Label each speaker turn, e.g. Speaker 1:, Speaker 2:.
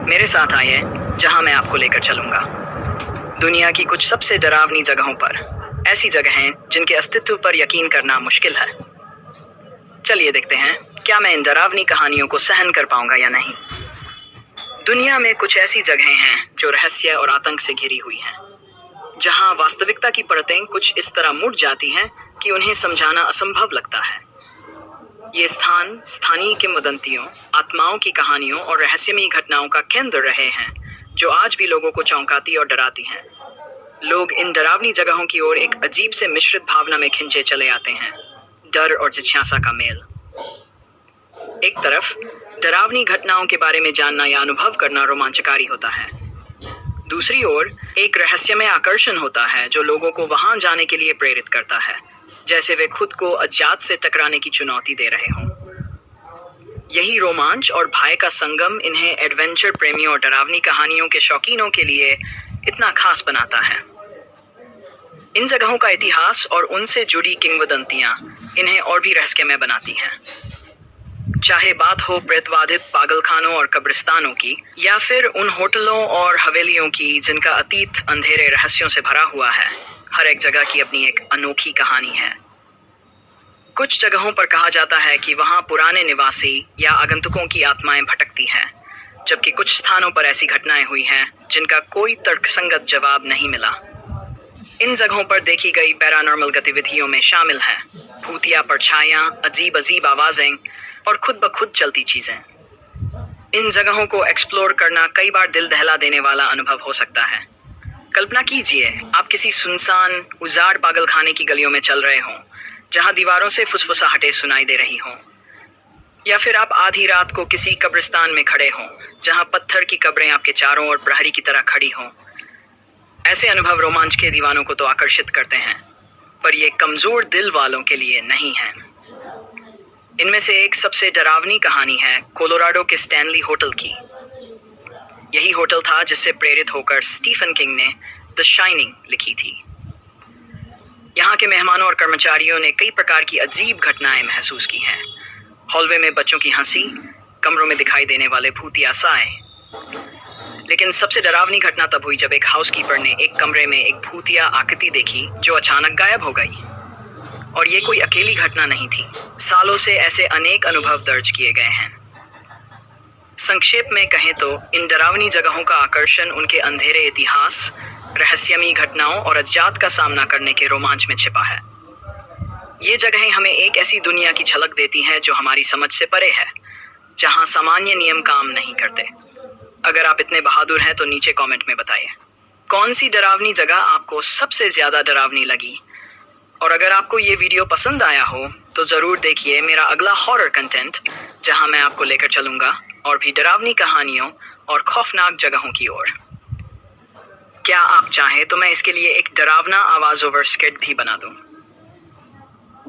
Speaker 1: मेरे साथ आइए जहां मैं आपको लेकर चलूंगा दुनिया की कुछ सबसे डरावनी जगहों पर, ऐसी जगहें जिनके अस्तित्व पर यकीन करना मुश्किल है। चलिए देखते हैं क्या मैं इन डरावनी कहानियों को सहन कर पाऊंगा या नहीं। दुनिया में कुछ ऐसी जगहें हैं जो रहस्य और आतंक से घिरी हुई हैं, जहां वास्तविकता की परतें कुछ इस तरह मुड़ जाती हैं कि उन्हें समझाना असंभव लगता है। ये स्थान स्थानीय किंवदंतियों, आत्माओं की कहानियों और रहस्यमयी घटनाओं का केंद्र रहे हैं, जो आज भी लोगों को चौंकाती और डराती हैं। लोग इन डरावनी जगहों की ओर एक अजीब से मिश्रित भावना में खिंचे चले आते हैं, डर और जिज्ञासा का मेल। एक तरफ डरावनी घटनाओं के बारे में जानना या अनुभव करना रोमांचकारी होता है, दूसरी ओर एक रहस्यमय आकर्षण होता है जो लोगों को वहां जाने के लिए प्रेरित करता है, जैसे वे खुद को अज्ञात से टकराने की चुनौती दे रहे हों। यही रोमांच और भय का संगम इन्हें एडवेंचर प्रेमियों और डरावनी कहानियों के शौकीनों के लिए इतना खास बनाता है। इन जगहों का इतिहास और उनसे जुड़ी किंवदंतियां इन्हें और भी रहस्यमय बनाती हैं। चाहे बात हो प्रेतवाधित पागलखानों और कब्रिस्तानों की, या फिर उन होटलों और हवेलियों की जिनका अतीत अंधेरे रहस्यों से भरा हुआ है, हर एक जगह की अपनी एक अनोखी कहानी है। कुछ जगहों पर कहा जाता है कि वहां पुराने निवासी या आगंतुकों की आत्माएं भटकती हैं, जबकि कुछ स्थानों पर ऐसी घटनाएं हुई हैं जिनका कोई तर्कसंगत जवाब नहीं मिला। इन जगहों पर देखी गई पैरानॉर्मल गतिविधियों में शामिल हैं भूतिया परछाइयां, अजीब अजीब आवाजें और खुद ब खुद चलती चीजें। इन जगहों को एक्सप्लोर करना कई बार दिल दहला देने वाला अनुभव हो सकता है। कल्पना कीजिए आप किसी सुनसान उजाड़ पागलखाने की गलियों में चल रहे हों, जहां दीवारों से फुसफुसाहटें सुनाई दे रही हों, या फिर आप आधी रात को किसी कब्रिस्तान में खड़े हों जहां पत्थर की कब्रें आपके चारों ओर प्रहरी की तरह खड़ी हों। ऐसे अनुभव रोमांच के दीवानों को तो आकर्षित करते हैं, पर ये कमजोर दिल वालों के लिए नहीं हैं। इनमें से एक सबसे डरावनी कहानी है कोलोराडो के स्टैनली होटल की। यही होटल था जिससे प्रेरित होकर स्टीफन किंग ने द शाइनिंग लिखी थी। यहाँ के मेहमानों और कर्मचारियों ने कई प्रकार की अजीब घटनाएं महसूस की हैं। हॉलवे में बच्चों की हंसी, कमरों में दिखाई देने वाले भूतिया साए। लेकिन सबसे डरावनी घटना तब हुई जब एक हाउसकीपर ने एक कमरे में एक भूतिया आकृति देखी जो अचानक गायब हो गई। और ये कोई अकेली घटना नहीं थी, सालों से ऐसे अनेक अनुभव दर्ज किए गए हैं। संक्षेप में कहें तो इन डरावनी जगहों का आकर्षण उनके अंधेरे इतिहास, रहस्यमयी घटनाओं और अज्ञात का सामना करने के रोमांच में छिपा है। ये जगहें हमें एक ऐसी दुनिया की झलक देती हैं जो हमारी समझ से परे है, जहां सामान्य नियम काम नहीं करते। अगर आप इतने बहादुर हैं तो नीचे कमेंट में बताइए कौन सी डरावनी जगह आपको सबसे ज्यादा डरावनी लगी। और अगर आपको ये वीडियो पसंद आया हो तो ज़रूर देखिए मेरा अगला हॉरर कंटेंट, जहां मैं आपको लेकर चलूंगा और भी डरावनी कहानियों और खौफनाक जगहों की ओर। क्या आप चाहें तो मैं इसके लिए एक डरावना आवाज़ ओवर स्किट भी बना दूं।